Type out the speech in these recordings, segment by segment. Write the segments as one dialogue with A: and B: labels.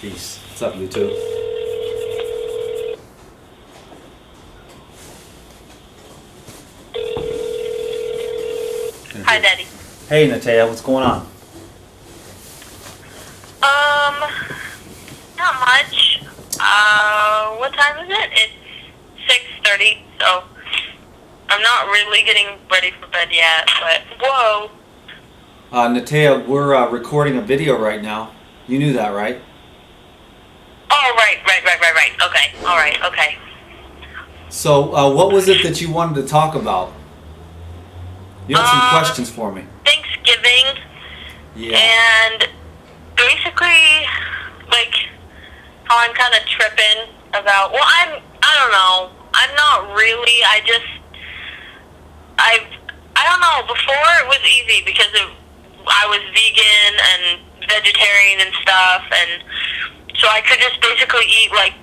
A: Peace. What's up, YouTube?
B: Hi, Daddy.
A: Hey, Nataya, what's going on?
B: Not much. What time is it? It's 6:30, so I'm not really getting ready for bed yet, but whoa.
A: Nataya, we're recording a video right now. You knew that, right?
B: Oh, right. Okay, alright, okay.
A: So, what was it that you wanted to talk about? You had some questions for me.
B: Thanksgiving,
A: Yeah.
B: and basically, like, how I'm kind of tripping about, well, I don't know, I'm not really, I don't know, before it was easy because I was vegan and vegetarian and stuff, and so I could just basically eat, like,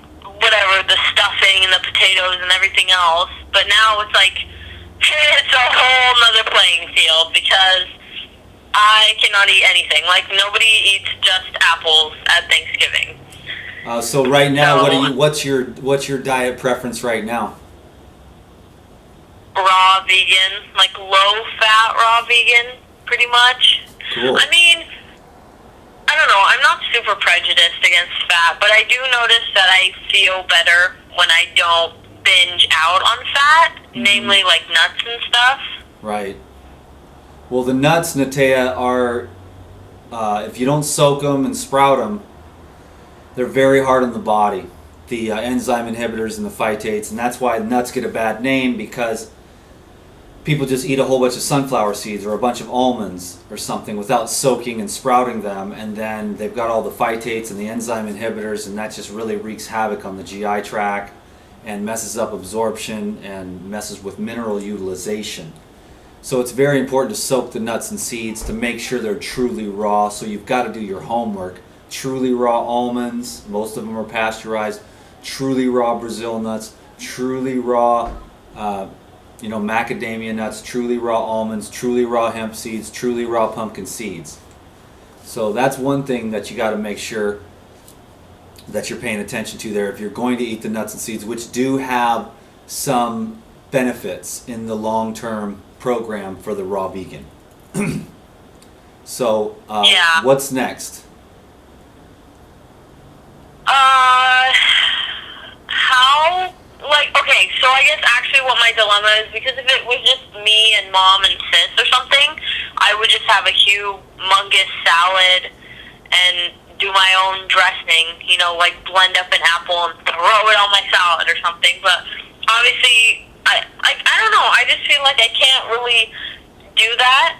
B: whatever, the stuffing and the potatoes and everything else, but now it's like, it's a whole nother playing field because I cannot eat anything. Like, nobody eats just apples at Thanksgiving.
A: So right now,
B: So-
A: what's your diet preference right now?
B: Raw vegan, like low-fat raw vegan, pretty much.
A: Cool.
B: I mean, I don't know, I'm not super prejudiced against fat, but I do notice that I feel better when I don't binge out on fat, namely like nuts and stuff.
A: Right. Well, the nuts, Nataya, are, if you don't soak them and sprout them, they're very hard on the body. The enzyme inhibitors and the phytates, and that's why nuts get a bad name, because people just eat a whole bunch of sunflower seeds or a bunch of almonds or something without soaking and sprouting them, and then they've got all the phytates and the enzyme inhibitors, and that just really wreaks havoc on the GI tract and messes up absorption and messes with mineral utilization. So it's very important to soak the nuts and seeds to make sure they're truly raw. So you've got to do your homework. Truly raw almonds, most of them are pasteurized. Truly raw Brazil nuts, truly raw macadamia nuts, truly raw almonds, truly raw hemp seeds, truly raw pumpkin seeds. So that's one thing that you got to make sure that you're paying attention to there if you're going to eat the nuts and seeds, which do have some benefits in the long-term program for the raw vegan. So,
B: Yeah.
A: What's next?
B: Okay, so I guess actually what my dilemma is, because if it was just me and mom and sis or something, I would just have a humongous salad and do my own dressing, like blend up an apple and throw it on my salad or something. But obviously, I don't know, I just feel like I can't really do that.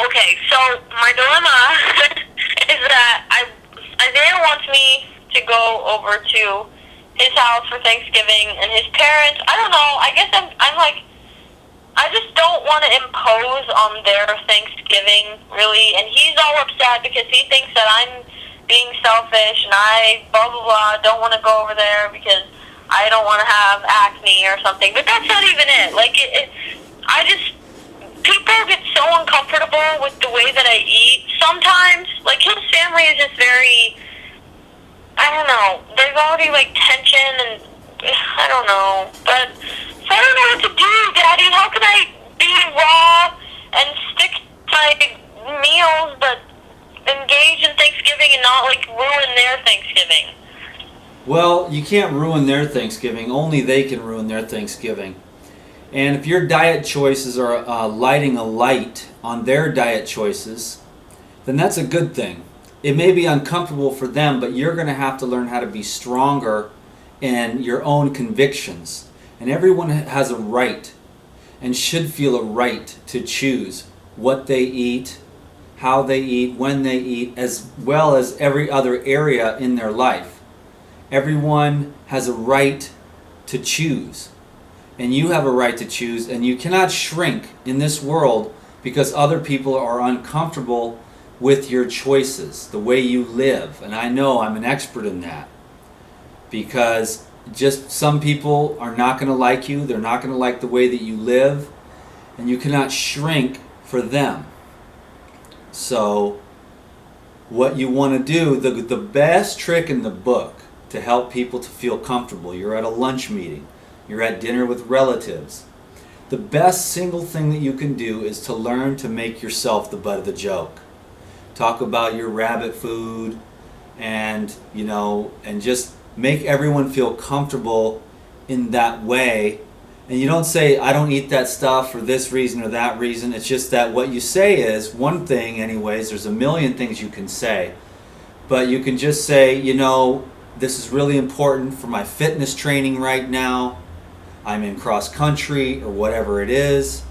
B: Okay, so my dilemma is that Isaiah wants me to go over to his house for Thanksgiving, and his parents, I don't know, I guess I'm like, I just don't want to impose on their Thanksgiving, really, and he's all upset because he thinks that I'm being selfish, and I, blah, blah, blah, don't want to go over there because I don't want to have acne or something, but that's not even it. Like, people get so uncomfortable with the way that I eat sometimes. Like, his family is just very, I don't know, there's already, like, tension, and I don't know, but, so I don't know what to do, Daddy. How can I be raw and stick to my meals, but engage in Thanksgiving and not, like, ruin their Thanksgiving?
A: Well, you can't ruin their Thanksgiving. Only they can ruin their Thanksgiving. And if your diet choices are lighting a light on their diet choices, then that's a good thing. It may be uncomfortable for them, but you're going to have to learn how to be stronger in your own convictions. And everyone has a right and should feel a right to choose what they eat, how they eat, when they eat, as well as every other area in their life. Everyone has a right to choose. And you have a right to choose, and you cannot shrink in this world because other people are uncomfortable with your choices, the way you live. And I know I'm an expert in that, because just some people are not going to like you, they're not going to like the way that you live, and you cannot shrink for them. So what you want to do, the best trick in the book to help people to feel comfortable, you're at a lunch meeting, you're at dinner with relatives, the best single thing that you can do is to learn to make yourself the butt of the joke. Talk about your rabbit food, and and just make everyone feel comfortable in that way. And you don't say, I don't eat that stuff for this reason or that reason. It's just that what you say is one thing anyways. There's a million things you can say. But you can just say, this is really important for my fitness training right now. I'm in cross country or whatever it is.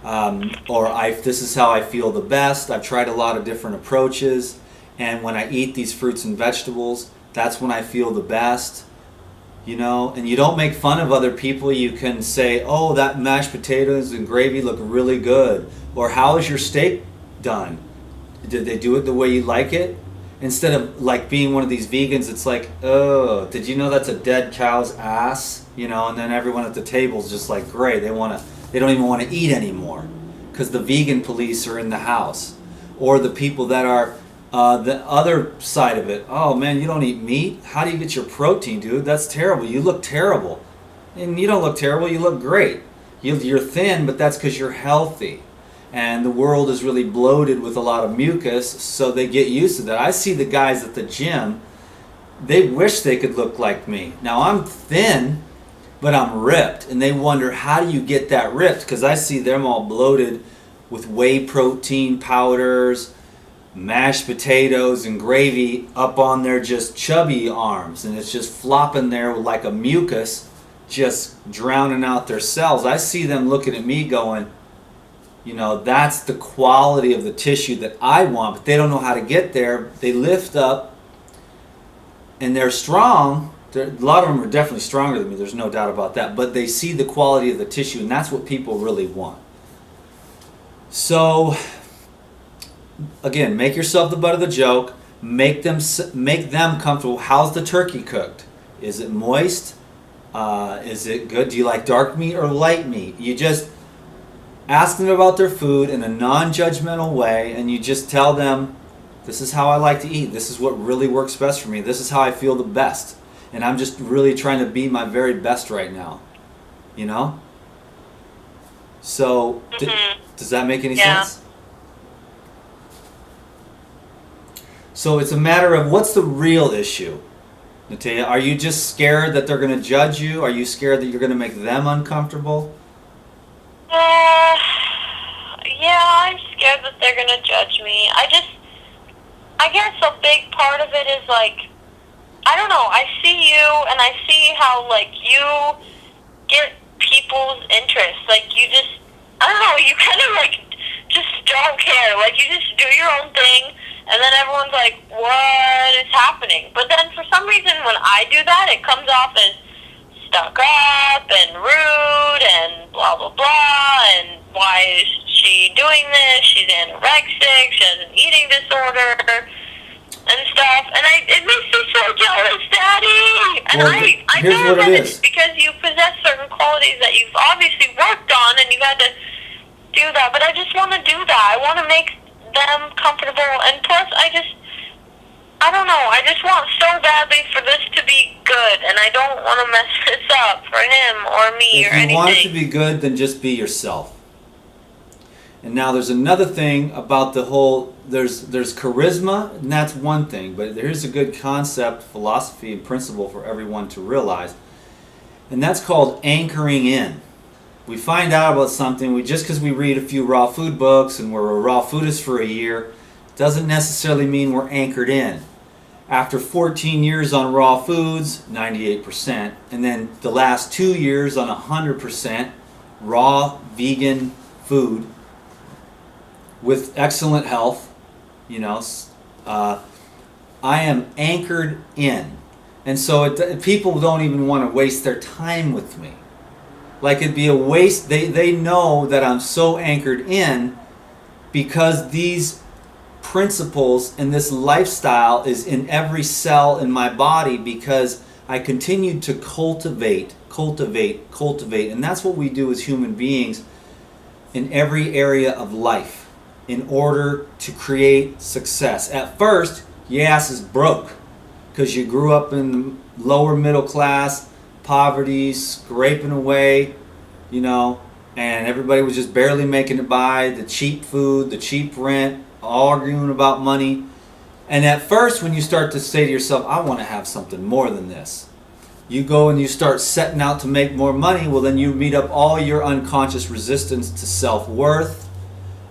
A: This is how I feel the best. I've tried a lot of different approaches. And when I eat these fruits and vegetables, that's when I feel the best. And you don't make fun of other people. You can say, oh, that mashed potatoes and gravy look really good. Or how is your steak done? Did they do it the way you like it? Instead of like being one of these vegans, it's like, oh, did you know that's a dead cow's ass? And then everyone at the table is just like, great, they don't even want to eat anymore because the vegan police are in the house. Or the people that are the other side of it. Oh man, you don't eat meat? How do you get your protein, dude? That's terrible. You look terrible. And you don't look terrible, you look great. You're thin, but that's because you're healthy. And the world is really bloated with a lot of mucus, so they get used to that. I see the guys at the gym, they wish they could look like me. Now I'm thin, but I'm ripped. And they wonder, how do you get that ripped? Because I see them all bloated with whey protein powders, mashed potatoes and gravy up on their just chubby arms, and it's just flopping there like a mucus, just drowning out their cells. I see them looking at me going, that's the quality of the tissue that I want, but they don't know how to get there. They lift up and they're strong. A lot of them are definitely stronger than me, there's no doubt about that, but they see the quality of the tissue, and that's what people really want. So again, make yourself the butt of the joke. Make them comfortable. How's the turkey cooked? Is it moist? Is it good? Do you like dark meat or light meat? You just ask them about their food in a non-judgmental way, and you just tell them, this is how I like to eat. This is what really works best for me. This is how I feel the best. And I'm just really trying to be my very best right now. So, does that make any sense? So it's a matter of, what's the real issue, Nataya? Are you just scared that they're going to judge you? Are you scared that you're going to make them uncomfortable?
B: Yeah, I'm scared that they're going to judge me. I guess a big part of it is like, I don't know, I see you and I see how like you get people's interest. Like you just, I don't know, you kind of like just don't care. Like you just do your own thing. And then everyone's like, what is happening? But then for some reason when I do that, it comes off as stuck up and rude and blah, blah, blah. And why is she doing this? She's anorexic. She has an eating disorder and stuff. And it makes me so jealous, Daddy. And
A: Well,
B: I
A: here's
B: know
A: what
B: that
A: it
B: it's
A: is.
B: because you possess certain qualities that you've obviously worked on and you've had to do that. But I just want to do that. I want to make them comfortable, and plus I don't know, I just want so badly for this to be good, and I don't want to mess this up for him or me or anything.
A: If you want it to be good, then just be yourself. And now there's another thing about the whole, there's charisma, and that's one thing, but here's a good concept, philosophy, and principle for everyone to realize, and that's called anchoring in. We find out about something, just because we read a few raw food books and we're a raw foodist for a year, doesn't necessarily mean we're anchored in. After 14 years on raw foods, 98%, and then the last 2 years on 100% raw vegan food with excellent health, I am anchored in. And so people don't even want to waste their time with me. Like it'd be a waste. They know that I'm so anchored in because these principles and this lifestyle is in every cell in my body, because I continue to cultivate. And that's what we do as human beings in every area of life. in order to create success. At first, your ass is broke because you grew up in the lower middle class, poverty, scraping away, you know, and everybody was just barely making it by, the cheap food, the cheap rent, arguing about money. And at first, when you start to say to yourself, I want to have something more than this, you go and you start setting out to make more money. Well, then you meet up all your unconscious resistance to self-worth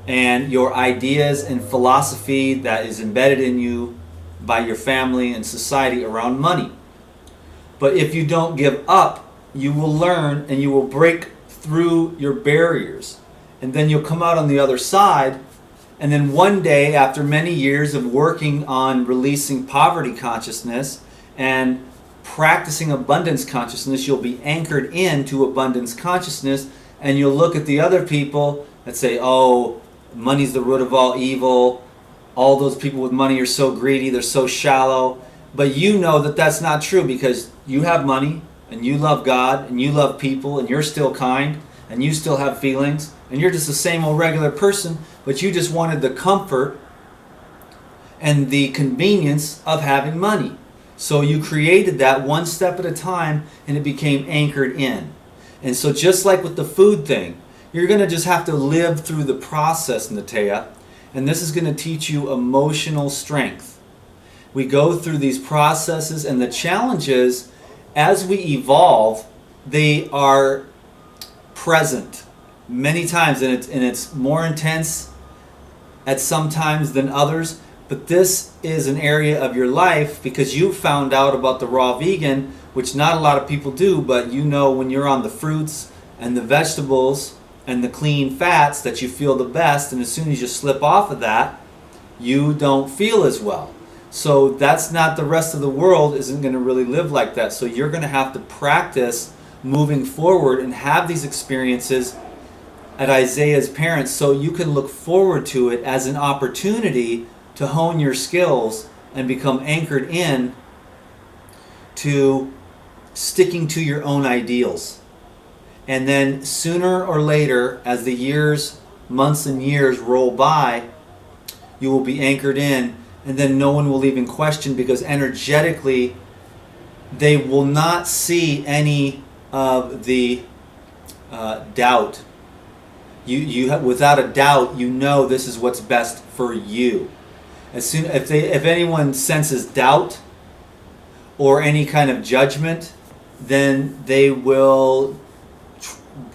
A: and your ideas and philosophy that is embedded in you by your family and society around money. But if you don't give up, you will learn and you will break through your barriers. And then you'll come out on the other side. And then one day, after many years of working on releasing poverty consciousness and practicing abundance consciousness, you'll be anchored into abundance consciousness, and you'll look at the other people that say, oh, money's the root of all evil. All those people with money are so greedy, they're so shallow. But you know that that's not true because you have money and you love God and you love people and you're still kind and you still have feelings and you're just the same old regular person, but you just wanted the comfort and the convenience of having money. So you created that one step at a time and it became anchored in. And so just like with the food thing, you're going to just have to live through the process, Nataya, and this is going to teach you emotional strength. We go through these processes, and the challenge is, as we evolve, they are present many times, and it's more intense at some times than others. But this is an area of your life because you found out about the raw vegan, which not a lot of people do, but you know when you're on the fruits and the vegetables and the clean fats that you feel the best, and as soon as you slip off of that, you don't feel as well. So that's not the rest of the world isn't going to really live like that. So you're going to have to practice moving forward and have these experiences at Isaiah's parents so you can look forward to it as an opportunity to hone your skills and become anchored in to sticking to your own ideals. And then sooner or later, as the years, months and years roll by, you will be anchored in, and then no one will even question because energetically they will not see any of the doubt. Without a doubt, you know this is what's best for you. If anyone senses doubt or any kind of judgment, then they will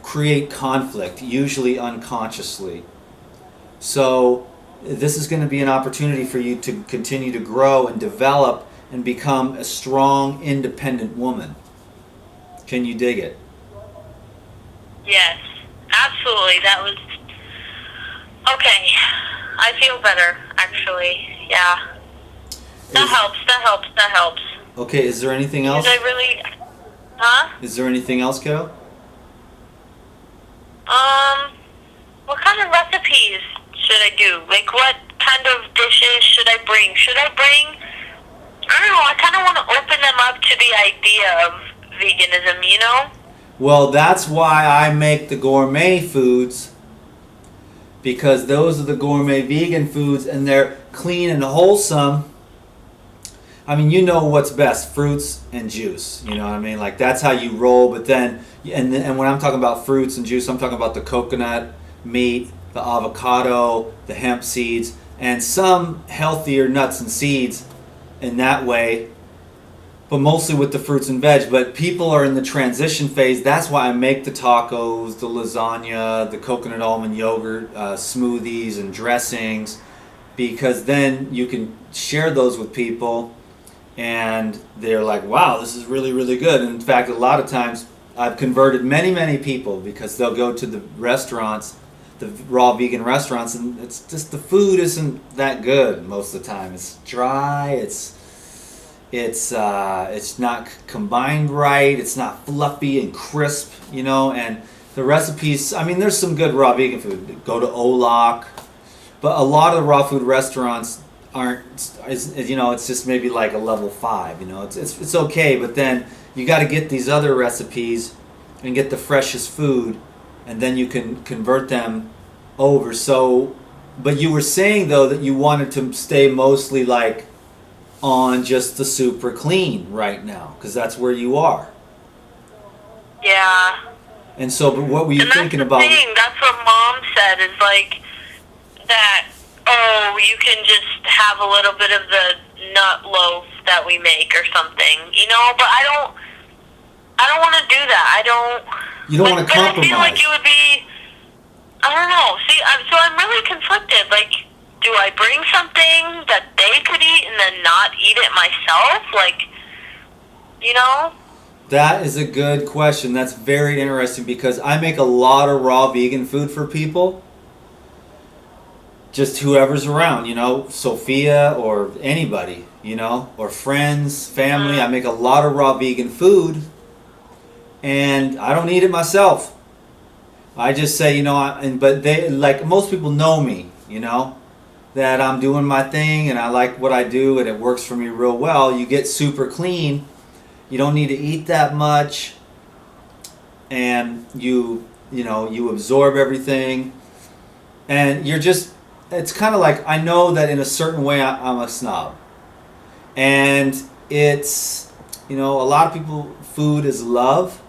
A: create conflict, usually unconsciously. So this is going to be an opportunity for you to continue to grow and develop and become a strong, independent woman. Can you dig it?
B: Yes, absolutely. That was okay. I feel better, actually. Yeah. That helps.
A: Okay, is there anything else?
B: Because I really... Huh?
A: Is there anything else, kiddo?
B: What kind of recipes should I do? Like, what kind of dishes should I bring? I don't know, I kind of want to open them up to the idea of veganism, you know?
A: Well, that's why I make the gourmet foods, because those are the gourmet vegan foods and they're clean and wholesome. I mean, you know what's best, fruits and juice, you know what I mean? Like, that's how you roll, but then, and when I'm talking about fruits and juice, I'm talking about the coconut, meat, the avocado, the hemp seeds, and some healthier nuts and seeds in that way, but mostly with the fruits and veg. But people are in the transition phase. That's why I make the tacos, the lasagna, the coconut almond yogurt, smoothies and dressings, because then you can share those with people and they're like, wow, this is really, really good. And in fact, a lot of times I've converted many, many people because they'll go to the restaurants, the raw vegan restaurants, and it's just the food isn't that good most of the time. It's dry, it's not combined right, it's not fluffy and crisp, you know, and the recipes, I mean, there's some good raw vegan food. Go to Olak, but a lot of the raw food restaurants you know, it's just maybe like a level 5, you know, it's okay, but then you got to get these other recipes and get the freshest food, and then you can convert them over. So But you were saying though that you wanted to stay mostly like on just the super clean right now because that's where you are.
B: Yeah.
A: And so, but what were you
B: And that's
A: thinking
B: the
A: about?
B: thing. That's what Mom said is like that. Oh, you can just have a little bit of the nut loaf that we make or something, you know. But I don't. I don't want to do that. I don't.
A: You don't want to
B: But I feel like
A: compromise.
B: it would be. I don't know. See, I'm really conflicted. Like, do I bring something that they could eat and then not eat it myself? Like, you know?
A: That is a good question. That's very interesting because I make a lot of raw vegan food for people. Just whoever's around, you know, Sophia or anybody, you know, or friends, family. I make a lot of raw vegan food and I don't eat it myself. I just say, you know, but they, like most people know me, you know, that I'm doing my thing and I like what I do and it works for me real well. You get super clean. You don't need to eat that much and you know, you absorb everything and you're just, it's kind of like I know that in a certain way I'm a snob. And it's, you know, a lot of people, food is love.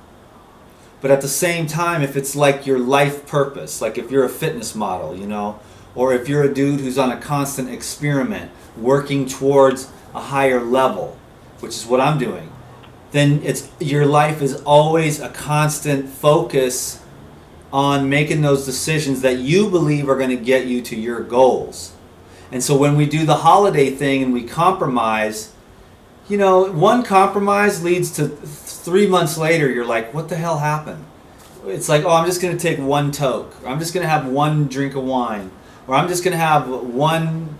A: But at the same time, if it's like your life purpose, like if you're a fitness model, you know, or if you're a dude who's on a constant experiment, working towards a higher level, which is what I'm doing, then it's your life is always a constant focus on making those decisions that you believe are going to get you to your goals. And so when we do the holiday thing and we compromise, you know, one compromise leads to 3 months later, you're like, what the hell happened? It's like, oh, I'm just going to take one toke. Or I'm just going to have one drink of wine. Or I'm just going to have one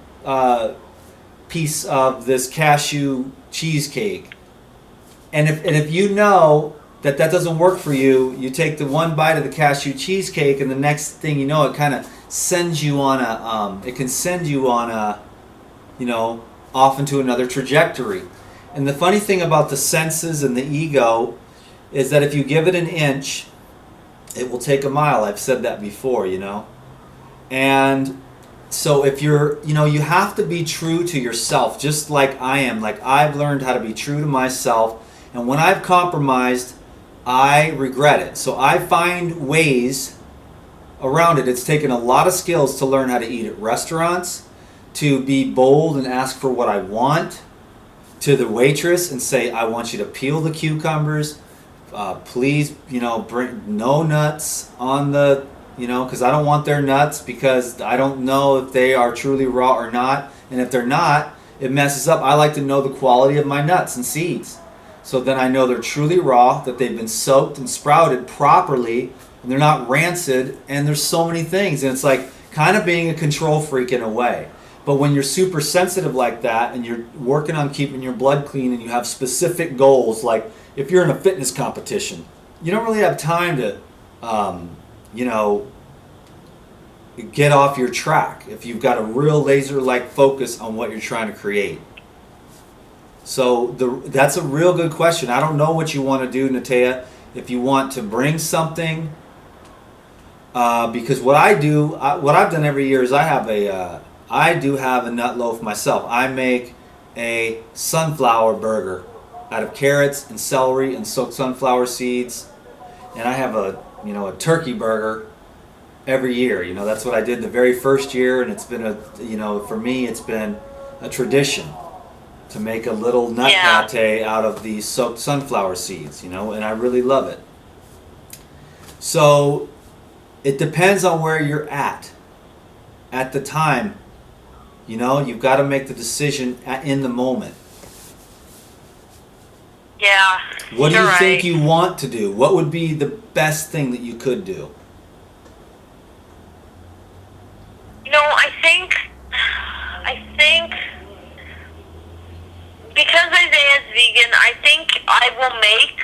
A: piece of this cashew cheesecake. And if you know that doesn't work for you, you take the one bite of the cashew cheesecake, and the next thing you know, it kind of sends you on it can send you on a, you know, off into another trajectory. And the funny thing about the senses and the ego is that if you give it an inch, it will take a mile. I've said that before, you know. And so if you're, you know, you have to be true to yourself, just like I am. Like I've learned how to be true to myself. And when I've compromised, I regret it. So I find ways around it. It's taken a lot of skills to learn how to eat at restaurants, to be bold and ask for what I want, to the waitress and say, I want you to peel the cucumbers. Please, you know, bring no nuts on the, you know, because I don't want their nuts because I don't know if they are truly raw or not. And if they're not, it messes up. I like to know the quality of my nuts and seeds. So then I know they're truly raw, that they've been soaked and sprouted properly, and they're not rancid, and there's so many things. And it's like kind of being a control freak in a way. But when you're super sensitive like that and you're working on keeping your blood clean and you have specific goals, like if you're in a fitness competition, you don't really have time to, you know, get off your track if you've got a real laser-like focus on what you're trying to create. So that's a real good question. I don't know what you want to do, Nataya. If you want to bring something, because what I've done every year is I do have a nut loaf myself. I make a sunflower burger out of carrots and celery and soaked sunflower seeds, and I have a turkey burger every year. You know, that's what I did the very first year, and it's been for me it's been a tradition to make a little nut latte out of these soaked sunflower seeds, you know, and I really love it. So it depends on where you're at the time. You know, you've got to make the decision in the moment.
B: Yeah.
A: What do you think you want to do? What would be the best thing that you could do?
B: You know, I think because Isaiah's vegan, I think I will make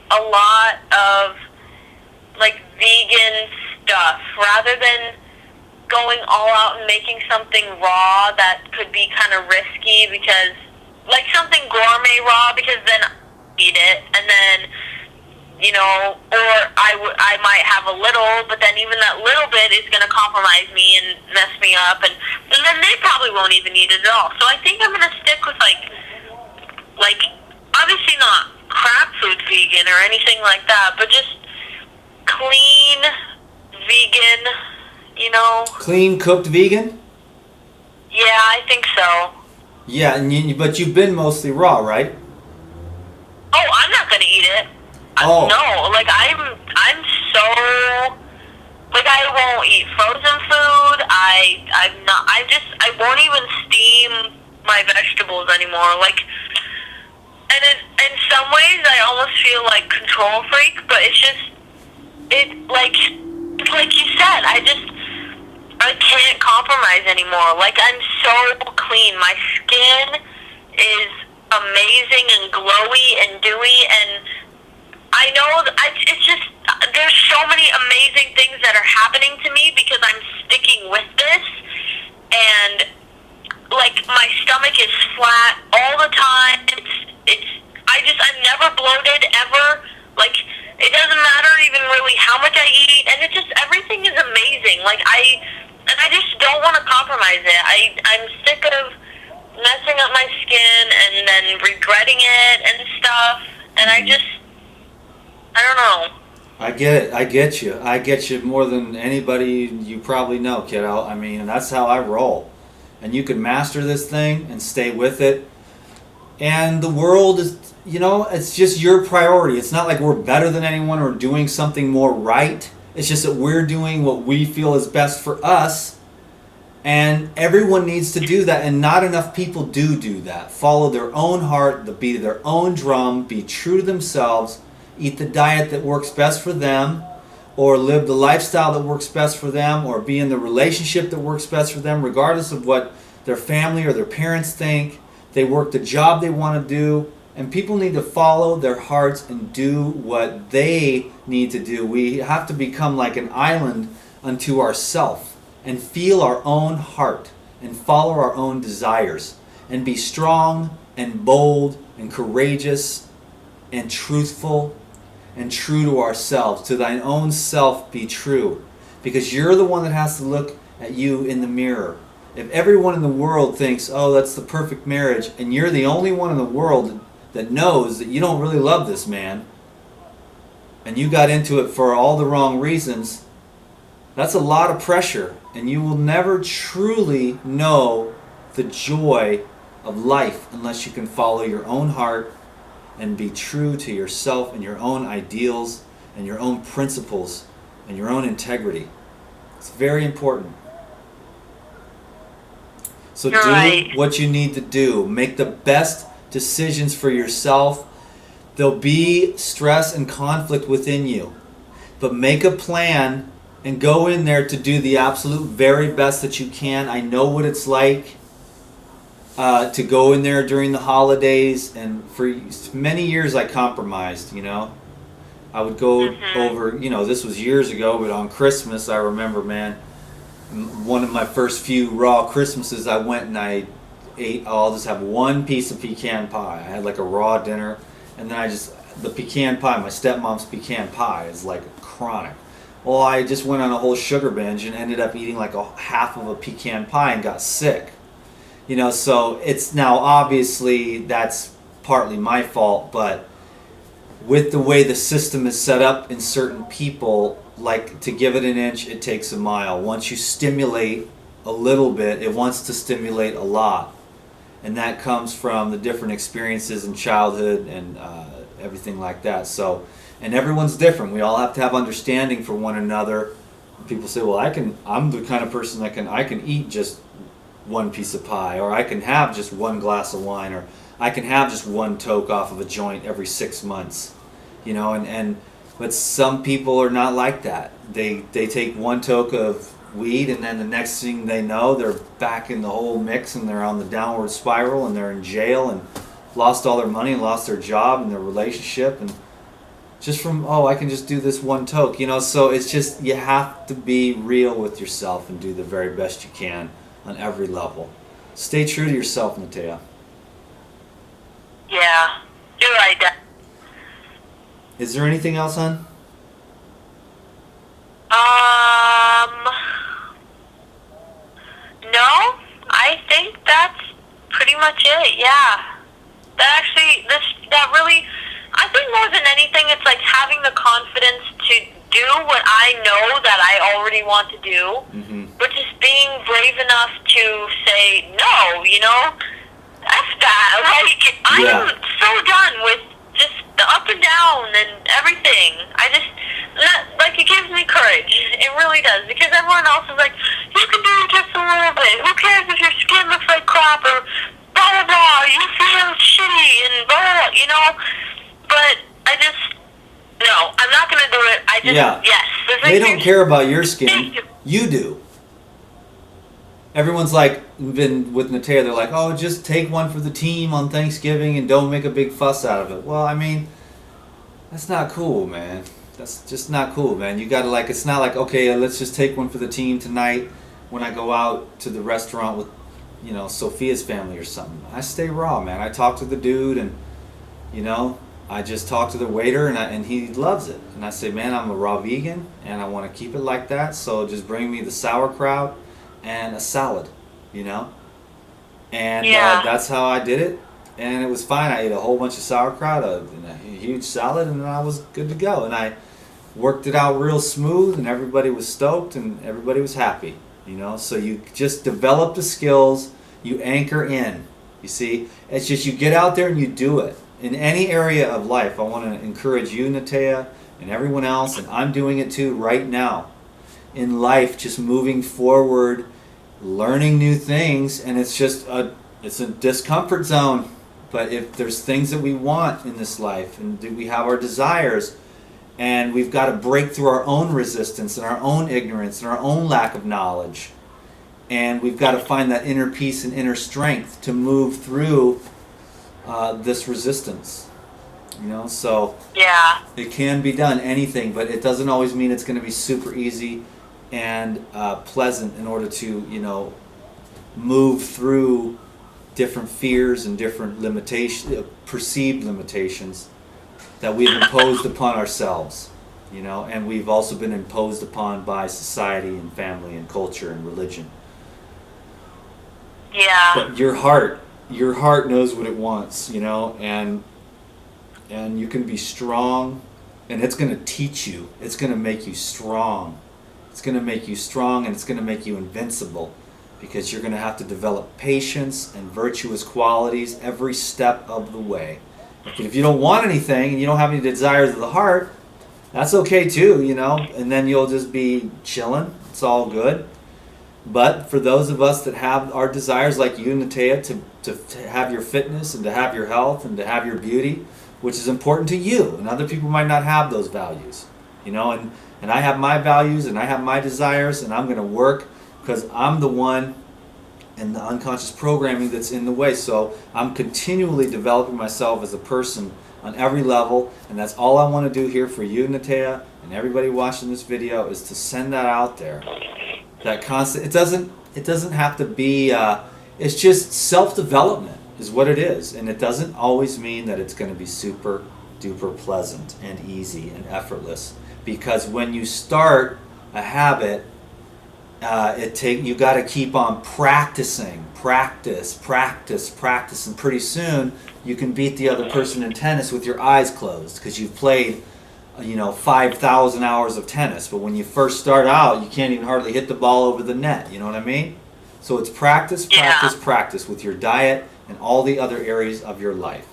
B: a lot of like vegan stuff rather than going all out and making something raw that could be kind of risky, because like something gourmet raw, because then I eat it and then or I might have a little, but then even that little bit is going to compromise me and mess me up, and then they probably won't even eat it at all. So I think I'm going to stick with like obviously not crap food vegan or anything like that, but just clean vegan.
A: Clean cooked vegan?
B: Yeah, I think so.
A: Yeah, but you've been mostly raw, right?
B: Oh, I'm not going to eat it.
A: Oh.
B: No, like I'm so like I won't eat frozen food. I won't even steam my vegetables anymore. Like, and in some ways I almost feel like control freak, but it's like you said, I can't compromise anymore. Like, I'm so clean. My skin is amazing and glowy and dewy, and I know it's just there's so many amazing things that are happening to me because I'm sticking with this, and like my stomach is flat all the time. I'm never bloated ever. Like, it doesn't matter even really how much I eat, and everything is amazing. Like, I just don't want to compromise it. I'm sick of messing up my skin and then regretting it and stuff, and I don't know.
A: I get it. I get you. I get you more than anybody you probably know, kiddo. I mean, that's how I roll. And you can master this thing and stay with it. And the world is, it's just your priority. It's not like we're better than anyone or doing something more right. It's just that we're doing what we feel is best for us. And everyone needs to do that. And not enough people do that. Follow their own heart, beat their own drum, be true to themselves, eat the diet that works best for them, or live the lifestyle that works best for them, or be in the relationship that works best for them, regardless of what their family or their parents think. They work the job they want to do, and people need to follow their hearts and do what they need to do. We have to become like an island unto ourselves and feel our own heart and follow our own desires and be strong and bold and courageous and truthful and true to ourselves. To thine own self be true, because you're the one that has to look at you in the mirror. If everyone in the world thinks, oh, that's the perfect marriage, and you're the only one in the world that knows that you don't really love this man, and you got into it for all the wrong reasons, that's a lot of pressure, and you will never truly know the joy of life unless you can follow your own heart and be true to yourself and your own ideals and your own principles and your own integrity. It's very important. So
B: You're
A: do
B: right.
A: what you need to do. Make the best decisions for yourself. There'll be stress and conflict within you. But make a plan and go in there to do the absolute very best that you can. I know what it's like to go in there during the holidays. And for many years I compromised, I would go over, this was years ago, but on Christmas, I remember, man, one of my first few raw Christmases, I went and I ate, I'll just have one piece of pecan pie. I had like a raw dinner, and then the pecan pie, my stepmom's pecan pie is like chronic. Well, I just went on a whole sugar binge and ended up eating like a half of a pecan pie and got sick. So it's now obviously that's partly my fault, but with the way the system is set up in certain people, like to give it an inch, it takes a mile. Once you stimulate a little bit, it wants to stimulate a lot. And that comes from the different experiences in childhood and everything like that. So, and everyone's different. We all have to have understanding for one another. People say, well, I'm the kind of person that I can eat just one piece of pie, or I can have just one glass of wine, or I can have just one toke off of a joint every 6 months. But some people are not like that. They take one toke of weed, and then the next thing they know, they're back in the whole mix, and they're on the downward spiral, and they're in jail, and lost all their money, and lost their job, and their relationship, and just from, I can just do this one toke. So it's just, you have to be real with yourself and do the very best you can on every level. Stay true to yourself, Nataya.
B: Yeah, you're right, Dad.
A: Is there anything else, hon?
B: No, I think that's pretty much it. Yeah, that really, I think more than anything, it's like having the confidence to do what I know that I already want to do, but just being brave enough to say no. F that. Like, I'm so done with just the up and down and everything. It gives me courage. It really does. Because everyone else is like, you can do it just a little bit. Who cares if your skin looks like crap or blah, blah, blah. You feel shitty and blah, blah, blah, But no, I'm not going to do it. Yes.
A: They don't care about your skin. You do. Everyone's like, been with Nataya, they're like, oh, just take one for the team on Thanksgiving and don't make a big fuss out of it. Well, I mean, that's not cool, man. That's just not cool, man. You gotta, like, it's not like, okay, let's just take one for the team tonight when I go out to the restaurant with, Sophia's family or something. I stay raw, man. I talk to the dude and, I just talk to the waiter and he loves it. And I say, man, I'm a raw vegan and I want to keep it like that, so just bring me the sauerkraut and a salad, and that's how I did it, and it was fine. I ate a whole bunch of sauerkraut and a huge salad, and I was good to go, and I worked it out real smooth, and everybody was stoked and everybody was happy, so you just develop the skills, you anchor in, you see. It's just you get out there and you do it in any area of life. I want to encourage you, Nataya, and everyone else, and I'm doing it too right now in life, just moving forward, learning new things, and it's a discomfort zone. But if there's things that we want in this life, and we have our desires, and we've got to break through our own resistance and our own ignorance and our own lack of knowledge, and we've got to find that inner peace and inner strength to move through this resistance. So it can be done, anything, but it doesn't always mean it's going to be super easy and pleasant in order to move through different fears and different perceived limitations that we've imposed upon ourselves, and we've also been imposed upon by society and family and culture and religion. But your heart knows what it wants, and you can be strong, and it's going to teach you. It's going to make you strong. It's going to make you strong, and it's going to make you invincible, because you're going to have to develop patience and virtuous qualities every step of the way. But if you don't want anything and you don't have any desires of the heart, that's okay too, and then you'll just be chilling. It's all good. But for those of us that have our desires, like you, Nataya, to have your fitness and to have your health and to have your beauty, which is important to you, and other people might not have those values, and I have my values and I have my desires, and I'm going to work because I'm the one in the unconscious programming that's in the way. So I'm continually developing myself as a person on every level, and that's all I want to do here for you, Nataya, and everybody watching this video, is to send that out there. That constant. It doesn't have to be. It's just self-development is what it is, and it doesn't always mean that it's going to be super duper pleasant and easy and effortless. Because when you start a habit, you got to keep on practicing, practice, and pretty soon you can beat the other person in tennis with your eyes closed because you've played, 5,000 hours of tennis. But when you first start out, you can't even hardly hit the ball over the net. You know what I mean? So it's practice with your diet and all the other areas of your life.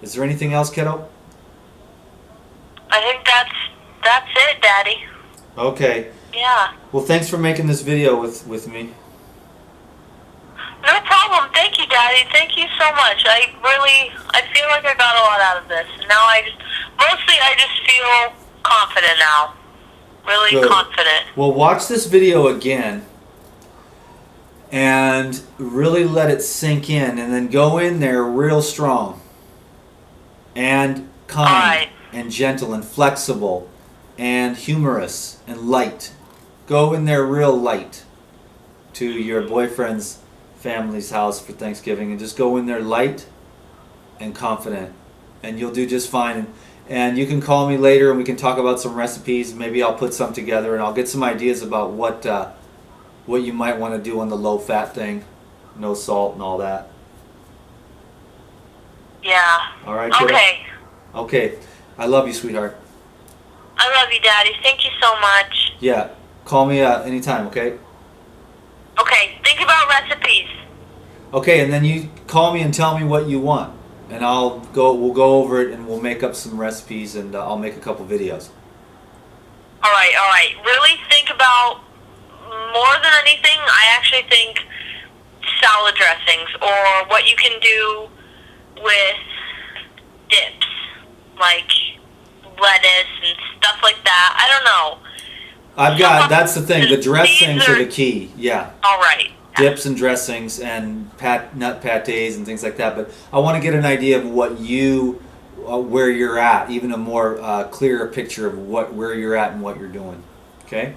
A: Is there anything else, kiddo?
B: I think that's it, Daddy.
A: Okay.
B: Yeah.
A: Well, thanks for making this video with me.
B: No problem. Thank you, Daddy. Thank you so much. I feel like I got a lot out of this. Now I just feel confident now. Really Good. Confident.
A: Well, watch this video again and really let it sink in, and then go in there real strong and kind and gentle and flexible and humorous and light. Go in there real light to your boyfriend's family's house for Thanksgiving, and just go in there light and confident, and you'll do just fine. And you can call me later and we can talk about some recipes. Maybe I'll put some together and I'll get some ideas about what you might want to do on the low fat thing, no salt and all that.
B: Yeah.
A: All right, kiddo?
B: Okay.
A: Okay. I love you, sweetheart.
B: I love you, Daddy. Thank you so much.
A: Yeah. Call me anytime, okay?
B: Okay. Think about recipes.
A: Okay, and then you call me and tell me what you want. And we'll go over it and we'll make up some recipes and I'll make a couple videos.
B: All right, all right. Really think about, more than anything, I actually think salad dressings or what you can do with dips, like lettuce and stuff like that. I don't know.
A: That's the thing, the dressings are the key, yeah.
B: All right.
A: Dips and dressings and nut pates and things like that. But I want to get an idea of where you're at, even a more clearer picture of where you're at and what you're doing. Okay?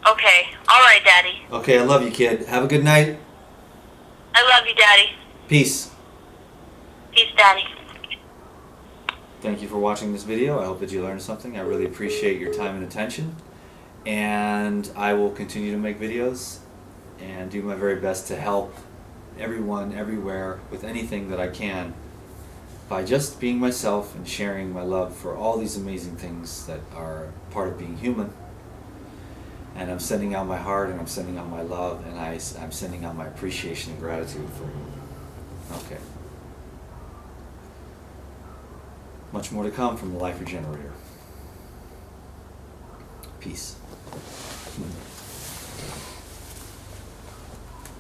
B: Okay. All right, Daddy.
A: Okay, I love you, kid. Have a good night.
B: I love you, Daddy.
A: Peace.
B: Peace, Daddy.
A: Thank you for watching this video. I hope that you learned something. I really appreciate your time and attention. And I will continue to make videos and do my very best to help everyone, everywhere, with anything that I can by just being myself and sharing my love for all these amazing things that are part of being human. And I'm sending out my heart and I'm sending out my love and I'm sending out my appreciation and gratitude for you. Okay. Much more to come from the Life Regenerator. Peace.